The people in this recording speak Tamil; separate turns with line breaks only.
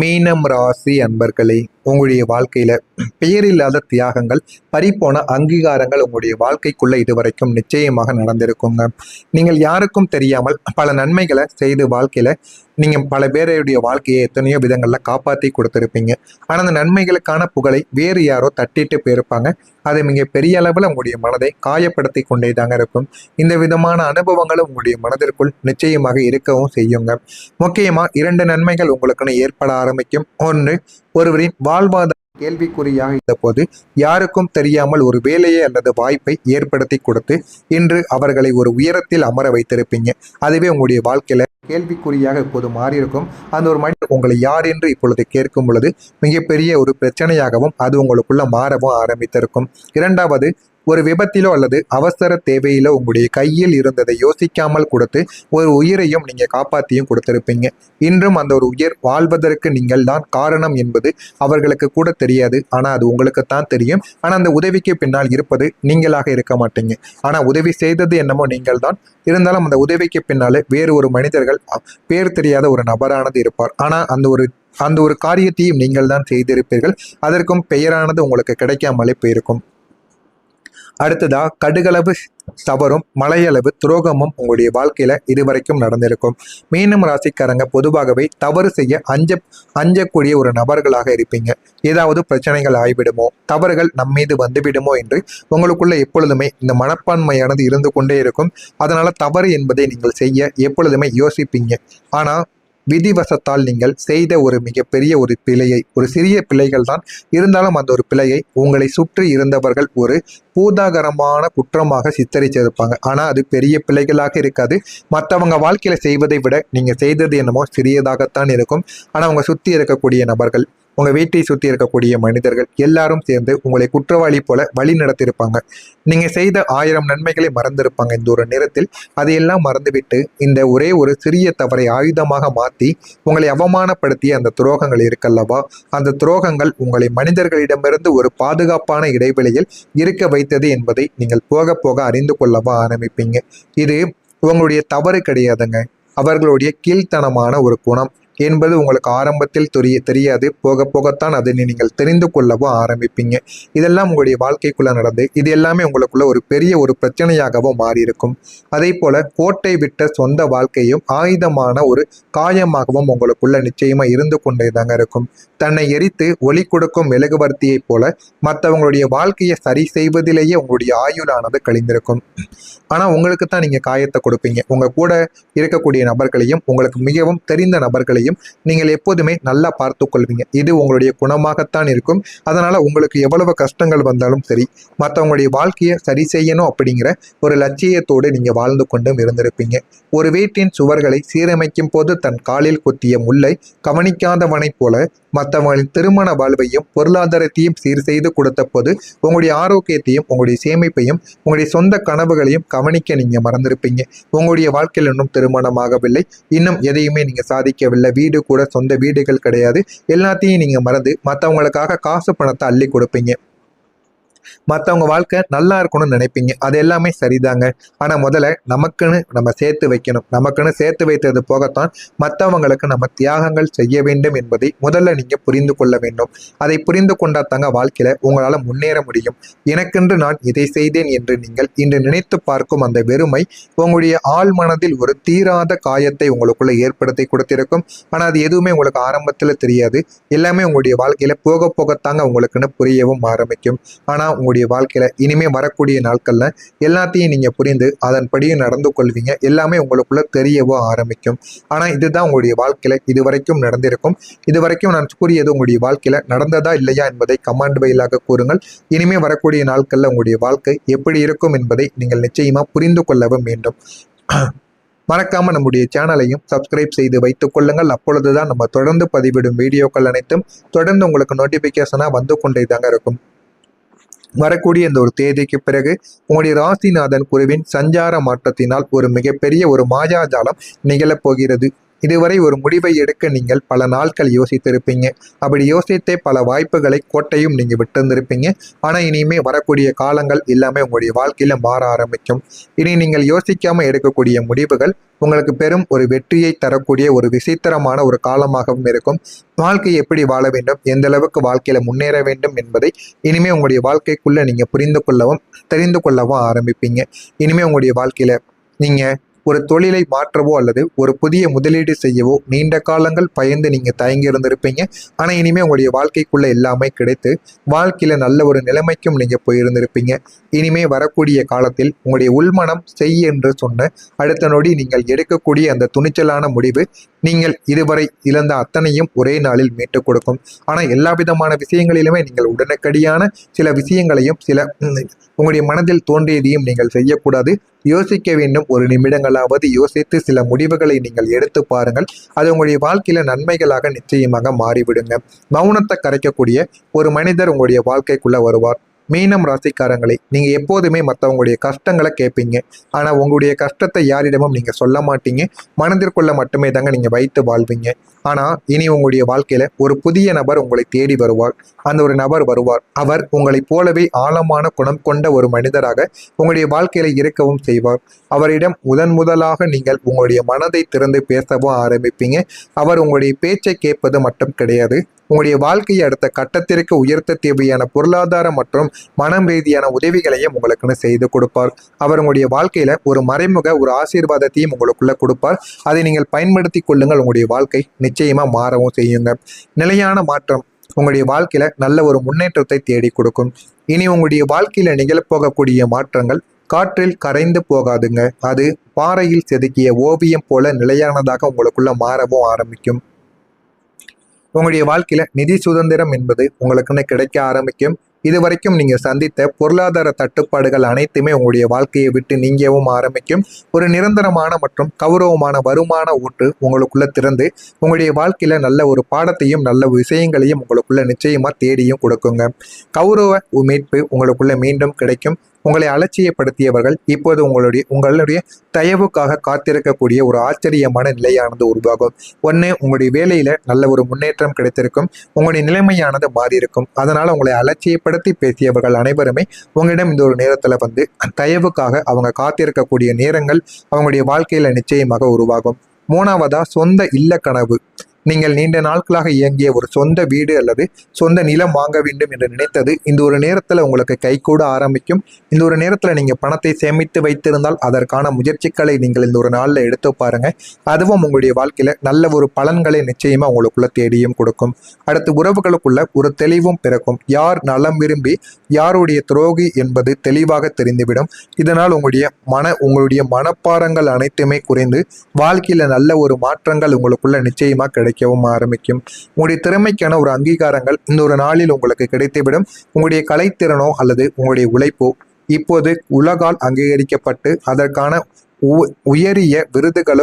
மீனம் ராசி அன்பர்களே, உங்களுடைய வாழ்க்கையில பெயரில்லாத தியாகங்கள், பறிப்போன அங்கீகாரங்கள் உங்களுடைய வாழ்க்கைக்குள்ள இதுவரைக்கும் நிச்சயமாக நடந்திருக்குங்க. நீங்கள் யாருக்கும் தெரியாமல் பல நன்மைகளை செய்து வாழ்க்கையில நீங்க பல பேருடைய வாழ்க்கையை எத்தனையோ விதங்கள்ல காப்பாற்றி கொடுத்துருப்பீங்க. ஆனா அந்த நன்மைகளுக்கான புகழை வேறு யாரோ தட்டிட்டு போயிருப்பாங்க. அது மிக பெரிய அளவில் உங்களுடைய மனதை காயப்படுத்தி கொண்டே தாங்க இருக்கும். இந்த விதமான அனுபவங்களும் உங்களுடைய மனதிற்குள் நிச்சயமாக இருக்கவும் செய்யுங்க. முக்கியமா இரண்டு நன்மைகள் உங்களுக்குன்னு ஏற்பட ஆரம்பிக்கும். ஒன்று, ஒருவரின் வாழ்வாதார கேள்விக்குறியாக இருந்த போது யாருக்கும் தெரியாமல் ஒரு வேலையை அல்லது வாய்ப்பை ஏற்படுத்தி கொடுத்து இன்று அவர்களை ஒரு உயரத்தில் அமர வைத்திருப்பீங்க. அதுவே உங்களுடைய வாழ்க்கையில கேள்விக்குறியாக இப்போது மாறியிருக்கும். அந்த ஒரு மனிதர் உங்களை யார் என்று இப்பொழுது கேட்கும் பொழுது மிகப்பெரிய ஒரு பிரச்சனையாகவும் அது உங்களுக்குள்ள மாறவும் ஆரம்பித்திருக்கும். இரண்டாவது, ஒரு விபத்திலோ அல்லது அவசர தேவையிலோ உங்களுடைய கையில் இருந்ததை யோசிக்காமல் கொடுத்து ஒரு உயிரையும் நீங்க காப்பாற்றியும் கொடுத்திருப்பீங்க. இன்றும் அந்த ஒரு உயிர் வாழ்வதற்கு நீங்கள் தான் காரணம் என்பது அவர்களுக்கு கூட தெரியாது. ஆனா அது உங்களுக்கு தான் தெரியும். ஆனா அந்த உதவிக்கு பின்னால் இருப்பது நீங்களாக இருக்க மாட்டீங்க. ஆனா உதவி செய்தது என்னமோ நீங்கள் தான். இருந்தாலும் அந்த உதவிக்கு பின்னாலே வேறு ஒரு மனிதர்கள், பேர் தெரியாத ஒரு நபரானது இருப்பார். ஆனா அந்த ஒரு காரியத்தையும் நீங்கள் தான் செய்திருப்பீர்கள். அதற்கும் பெயரானது உங்களுக்கு கிடைக்காமலே போயிருக்கும். அடுத்ததா, கடுகளவு தவறும் மலையளவு துரோகமும் உங்களுடைய வாழ்க்கையில இதுவரைக்கும் நடந்திருக்கும். மீனம் ராசிக்காரங்க பொதுவாகவே தவறு செய்ய அஞ்சக்கூடிய ஒரு நபர்களாக இருப்பீங்க. ஏதாவது பிரச்சனைகள் ஆய்விடுமோ, தவறுகள் நம்மீது வந்துவிடுமோ என்று உங்களுக்குள்ள எப்பொழுதுமே இந்த மனப்பான்மையானது இருந்து கொண்டே இருக்கும். அதனால தவறு என்பதை நீங்கள் செய்ய எப்பொழுதுமே யோசிப்பீங்க. ஆனா விதிவசத்தால் நீங்கள் செய்த ஒரு மிகப்பெரிய ஒரு பிழையை, ஒரு சிறிய பிழைகள் தான் இருந்தாலும் அந்த ஒரு பிழையை உங்களை சுற்றி இருந்தவர்கள் ஒரு பூதாகரமான குற்றமாக சித்தரிச்சிருப்பாங்க. ஆனா அது பெரிய பிழைகளாக இருக்காது. மற்றவங்க வாழ்க்கையில செய்வதை விட நீங்க செய்தது என்னமோ சிறியதாகத்தான் இருக்கும். ஆனா உங்க சுத்தி இருக்கக்கூடிய நபர்கள், உங்க வீட்டை சுற்றி இருக்கக்கூடிய மனிதர்கள் எல்லாரும் சேர்ந்து உங்களை குற்றவாளி போல வழி நடத்தியிருப்பாங்க. நீங்க செய்த 1000 நன்மைகளை மறந்திருப்பாங்க இந்த ஒரு நேரத்தில். அதையெல்லாம் மறந்துவிட்டு இந்த ஒரே ஒரு சிறிய தவறை ஆயுதமாக மாற்றி உங்களை அவமானப்படுத்திய அந்த துரோகங்கள் இருக்கல்லவா, அந்த துரோகங்கள் உங்களை மனிதர்களிடமிருந்து ஒரு பாதுகாப்பான இடைவெளியில் இருக்க வைத்தது என்பதை நீங்கள் போக போக அறிந்து கொள்ளவா ஆரம்பிப்பீங்க. இது உங்களுடைய தவறு கிடையாதுங்க, அவர்களுடைய கீழ்த்தனமான ஒரு குணம் என்பது உங்களுக்கு ஆரம்பத்தில் தெரியாது. போக போகத்தான் அதை நீங்கள் தெரிந்து கொள்ளவும் ஆரம்பிப்பீங்க. இதெல்லாம் உங்களுடைய வாழ்க்கைக்குள்ள நடந்து இது எல்லாமே உங்களுக்குள்ள ஒரு பெரிய ஒரு பிரச்சனையாகவும் மாறியிருக்கும். அதே போல கோட்டை விட்ட சொந்த வாழ்க்கையும் ஆயுதமான ஒரு காயமாகவும் உங்களுக்குள்ள நிச்சயமா இருந்து கொண்டே தாங்க இருக்கும். தன்னை எரித்து ஒளி கொடுக்கும் மெழுகுவர்த்தியை போல மற்றவங்களுடைய வாழ்க்கையை சரி செய்வதிலேயே உங்களுடைய ஆயுளானது கழிந்திருக்கும். ஆனா உங்களுக்கு தான் நீங்க காயத்தை கொடுப்பீங்க. உங்க கூட இருக்கக்கூடிய நபர்களையும், உங்களுக்கு மிகவும் தெரிந்த நபர்களையும் நீங்கள் எப்போதுமே நல்லா பார்த்து கொள்வீங்க. இது உங்களுடைய குணமாகத்தான் இருக்கும். அதனால உங்களுக்கு எவ்வளவு கஷ்டங்கள் வந்தாலும் சரி, மற்றவங்களுடைய வாழ்க்கையை சரி செய்யணும் அப்படிங்கிற ஒரு லட்சியத்தோடு நீங்க வாழ்ந்து கொண்டும் இருந்திருப்பீங்க. ஒரு வீட்டின் சுவர்களை சீரமைக்கும் போது தன் காலில் குத்திய முல்லை கவனிக்காதவனைப் போல மற்றவங்களின் திருமண வாழ்வையும் பொருளாதாரத்தையும் சீர் செய்து கொடுத்த போது உங்களுடைய ஆரோக்கியத்தையும், உங்களுடைய சேமிப்பையும், உங்களுடைய சொந்த கனவுகளையும் கவனிக்க நீங்க மறந்திருப்பீங்க. உங்களுடைய வாழ்க்கையில் இன்னும் திருமணமாகவில்லை, இன்னும் எதையுமே நீங்க சாதிக்கவில்லை, வீடு கூட சொந்த வீடுகள் கிடையாது. எல்லாத்தையும் நீங்க மறந்து மற்றவங்களுக்காக காசு பணத்தை அள்ளி கொடுப்பீங்க. மற்றவங்க வாழ்க்கை நல்லா இருக்கணும்னு நினைப்பீங்க. அது எல்லாமே சரிதாங்க. ஆனா முதல்ல நமக்குன்னு நம்ம சேர்த்து வைக்கணும். நமக்குன்னு சேர்த்து வைத்தது போகத்தான் மற்றவங்களுக்கு நம்ம தியாகங்கள் செய்ய வேண்டும் என்பதை முதல்ல நீங்க புரிந்து கொள்ள வேண்டும். அதை புரிந்து கொண்டாத்தாங்க வாழ்க்கையில உங்களால முன்னேற முடியும். எனக்கென்று நான் இதை செய்தேன் என்று நீங்கள் இன்று நினைத்து பார்க்கும் அந்த வெறுமை உங்களுடைய ஆழ் மனதில் ஒரு தீராத காயத்தை உங்களுக்குள்ள ஏற்படுத்தி கொடுத்திருக்கும். ஆனா அது எதுவுமே உங்களுக்கு ஆரம்பத்துல தெரியாது. எல்லாமே உங்களுடைய வாழ்க்கையில போக போகத்தாங்க உங்களுக்குன்னு புரியவும் ஆரம்பிக்கும். ஆனா உங்களுடைய வாழ்க்கையில இனிமே வரக்கூடிய நாட்கள்ல எல்லாத்தையும் நீங்க புரிந்து அதன்படியும் நடந்து கொள்வீங்க. எல்லாமே உங்களுக்குள்ள தெரியவோ ஆரம்பிக்கும். ஆனா இதுதான் உங்களுடைய வாழ்க்கையில இதுவரைக்கும் நடந்திருக்கும். இதுவரைக்கும் நான் கூறியது உங்களுடைய வாழ்க்கையில நடந்ததா இல்லையா என்பதை கமெண்ட் வாயிலாக கூறுங்கள். இனிமே வரக்கூடிய நாட்கள்ல உங்களுடைய வாழ்க்கை எப்படி இருக்கும் என்பதை நீங்கள் நிச்சயமா புரிந்து கொள்ளவும் வேண்டும். மறக்காம நம்முடைய சேனலையும் சப்ஸ்கிரைப் செய்து வைத்துக் கொள்ளுங்கள். அப்பொழுதுதான் நம்ம தொடர்ந்து பதிவிடும் வீடியோக்கள் அனைத்தும் தொடர்ந்து உங்களுக்கு நோட்டிபிகேஷனா வந்து கொண்டே தாங்க இருக்கும். வரக்கூடிய இந்த ஒரு தேதிக்கு பிறகு உங்களுடைய ராசிநாதன் குருவின் சஞ்சார மாற்றத்தினால் ஒரு மிகப்பெரிய ஒரு மாயாஜாலம் நிகழப் போகிறது. இதுவரை ஒரு முடிவை எடுக்க நீங்கள் பல நாட்கள் யோசித்திருப்பீங்க. அப்படி யோசித்தே பல வாய்ப்புகளை கோட்டையும் நீங்க விட்டிருந்திருப்பீங்க. ஆனா இனிமே வரக்கூடிய காலங்கள் எல்லாமே உங்களுடைய வாழ்க்கையில மாற ஆரம்பிக்கும். இனி நீங்கள் யோசிக்காம எடுக்கக்கூடிய முடிவுகள் உங்களுக்கு பெரும் ஒரு வெற்றியை தரக்கூடிய ஒரு விசித்திரமான ஒரு காலமாகவும் இருக்கும். வாழ்க்கை எப்படி வாழ வேண்டும், எந்த அளவுக்கு வாழ்க்கையில முன்னேற வேண்டும் என்பதை இனிமே உங்களுடைய வாழ்க்கைக்குள்ள நீங்க புரிந்து கொள்ளவும் தெரிந்து கொள்ளவும் ஆரம்பிப்பீங்க. இனிமே உங்களுடைய வாழ்க்கையில நீங்க ஒரு தொழிலை மாற்றவோ அல்லது ஒரு புதிய முதலீடு செய்யவோ நீண்ட காலங்கள் பயந்து நீங்க தயங்கி இருந்திருப்பீங்க. ஆனா இனிமே உங்களுடைய வாழ்க்கைக்குள்ள எல்லாமே கிடைத்து வாழ்க்கையில நல்ல ஒரு நிலைமைக்கும் நீங்க போயிருந்திருப்பீங்க. இனிமே வரக்கூடிய காலத்தில் உங்களுடைய உள்மனம் செய் என்று சொன்ன அடுத்த நொடி நீங்கள் எடுக்கக்கூடிய அந்த துணிச்சலான முடிவு நீங்கள் இதுவரை இழந்த அத்தனையும் ஒரே நாளில் மீட்டுக் கொடுக்கும். ஆனா எல்லா விதமான விஷயங்களிலுமே நீங்கள் உடனடியான சில விஷயங்களையும் உங்களுடைய மனதில் தோன்றியதையும் நீங்கள் செய்யக்கூடாது. யோசிக்க வேண்டும். ஒரு நிமிடங்களாவது யோசித்து சில முடிவுகளை நீங்கள் எடுத்து பாருங்கள். அது உங்களுடைய வாழ்க்கையில நன்மைகளாக நிச்சயமாக மாறிவிடுங்க. மௌனத்தை கரைக்கக்கூடிய ஒரு மனிதர் உங்களுடைய வாழ்க்கைக்குள்ள வருவார். மீனம் ராசிக்காரங்களை, நீங்க எப்போதுமே மற்றவங்களுடைய கஷ்டங்களை கேட்பீங்க. ஆனா உங்களுடைய கஷ்டத்தை யாரிடமும் நீங்க சொல்ல மாட்டீங்க. மனதிற்குள்ள மட்டுமே தாங்க நீங்க வைத்து வாழ்வீங்க. ஆனா இனி உங்களுடைய வாழ்க்கையில ஒரு புதிய நபர் உங்களை தேடி வருவார். அந்த ஒரு நபர் வருவார். அவர் உங்களைப் போலவே ஆழமான குணம் கொண்ட ஒரு மனிதராக உங்களுடைய வாழ்க்கையில இருக்கவும் செய்வார். அவரிடம் முதலாக நீங்கள் உங்களுடைய மனதை திறந்து பேசவும் ஆரம்பிப்பீங்க. அவர் உங்களுடைய பேச்சை கேட்பது மட்டும் கிடையாது, உங்களுடைய வாழ்க்கையை அடுத்த கட்டத்திற்கு உயர்த்த தேவையான பொருளாதார மற்றும் மனம் ரீதியான உதவிகளையும் உங்களுக்குன்னு செய்து கொடுப்பார். அவர் உங்களுடைய வாழ்க்கையில ஒரு மறைமுக ஒரு ஆசீர்வாதத்தையும் உங்களுக்குள்ள கொடுப்பார். அதை நீங்கள் பயன்படுத்தி கொள்ளுங்கள். உங்களுடைய வாழ்க்கை நிச்சயமா மாறவும் செய்யுங்க. நிலையான மாற்றம் உங்களுடைய வாழ்க்கையில நல்ல ஒரு முன்னேற்றத்தை தேடி கொடுக்கும். இனி உங்களுடைய வாழ்க்கையில நிகழப்போகக்கூடிய மாற்றங்கள் காற்றில் கரைந்து போகாதுங்க. அது பாறையில் செதுக்கிய ஓவியம் போல நிலையானதாக உங்களுக்குள்ள மாறவும் ஆரம்பிக்கும். உங்களுடைய வாழ்க்கையில நிதி சுதந்திரம் என்பது உங்களுக்குன்னு கிடைக்க ஆரம்பிக்கும். இதுவரைக்கும் நீங்க சந்தித்த பொருளாதார தட்டுப்பாடுகள் அனைத்துமே உங்களுடைய வாழ்க்கையை விட்டு நீங்கவும் ஆரம்பிக்கும். ஒரு நிரந்தரமான மற்றும் கௌரவமான வருமான ஊற்று உங்களுக்குள்ள திறந்து உங்களுடைய வாழ்க்கையில நல்ல ஒரு பாடத்தையும் நல்ல விஷயங்களையும் உங்களுக்குள்ள நிச்சயமா தேடியும் கொடுக்குங்க. கௌரவ மீட்பு உங்களுக்குள்ள மீண்டும் கிடைக்கும். உங்களை அலட்சியப்படுத்தியவர்கள் இப்போது உங்களுடைய தயவுக்காக காத்திருக்கக்கூடிய ஒரு ஆச்சரியமான நிலையானது உருவாகும். ஒன்று, உங்களுடைய வேலையில நல்ல ஒரு முன்னேற்றம் கிடைத்திருக்கும். உங்களுடைய நிலைமையானது மாறியிருக்கும். அதனால உங்களை அலட்சியப்படுத்தி பேசியவர்கள் அனைவருமே உங்களிடம் இந்த ஒரு நேரத்துல வந்து தயவுக்காக அவங்க காத்திருக்கக்கூடிய நேரங்கள் அவங்களுடைய வாழ்க்கையில நிச்சயமாக உருவாகும். மூணாவதா, சொந்த இல்ல கனவு. நீங்கள் நீண்ட நாட்களாக இயங்கிய ஒரு சொந்த வீடு அல்லது சொந்த நிலம் வாங்க வேண்டும் என்று நினைத்தது இந்த ஒரு நேரத்தில் உங்களுக்கு கைகூட ஆரம்பிக்கும். இந்த ஒரு நேரத்தில் நீங்கள் பணத்தை சேமித்து வைத்திருந்தால் அதற்கான முயற்சிகளை நீங்கள் இந்த ஒரு நாளில் எடுத்து பாருங்க. அதுவும் உங்களுடைய வாழ்க்கையில நல்ல ஒரு பலன்களை நிச்சயமா உங்களுக்குள்ள தேடியும் கொடுக்கும். அடுத்து, உறவுகளுக்குள்ள ஒரு தெளிவும் பிறக்கும். யார் நலம் விரும்பி யாருடைய துரோகி என்பது தெளிவாக தெரிந்துவிடும். இதனால் உங்களுடைய மனப்பாரங்கள் அனைத்துமே குறைந்து வாழ்க்கையில நல்ல ஒரு மாற்றங்கள் உங்களுக்குள்ள நிச்சயமா கிடைக்கவும் ஆரம்பிக்கும். உங்களுடைய திறமைக்கான ஒரு அங்கீகாரங்கள் இந்த ஒரு நாளில் உங்களுக்கு கிடைத்துவிடும். உங்களுடைய கலைத்திறனோ அல்லது உங்களுடைய உழைப்போ இப்போது உலகால் அங்கீகரிக்கப்பட்டு அதற்கான உயரிய விருதுகளோ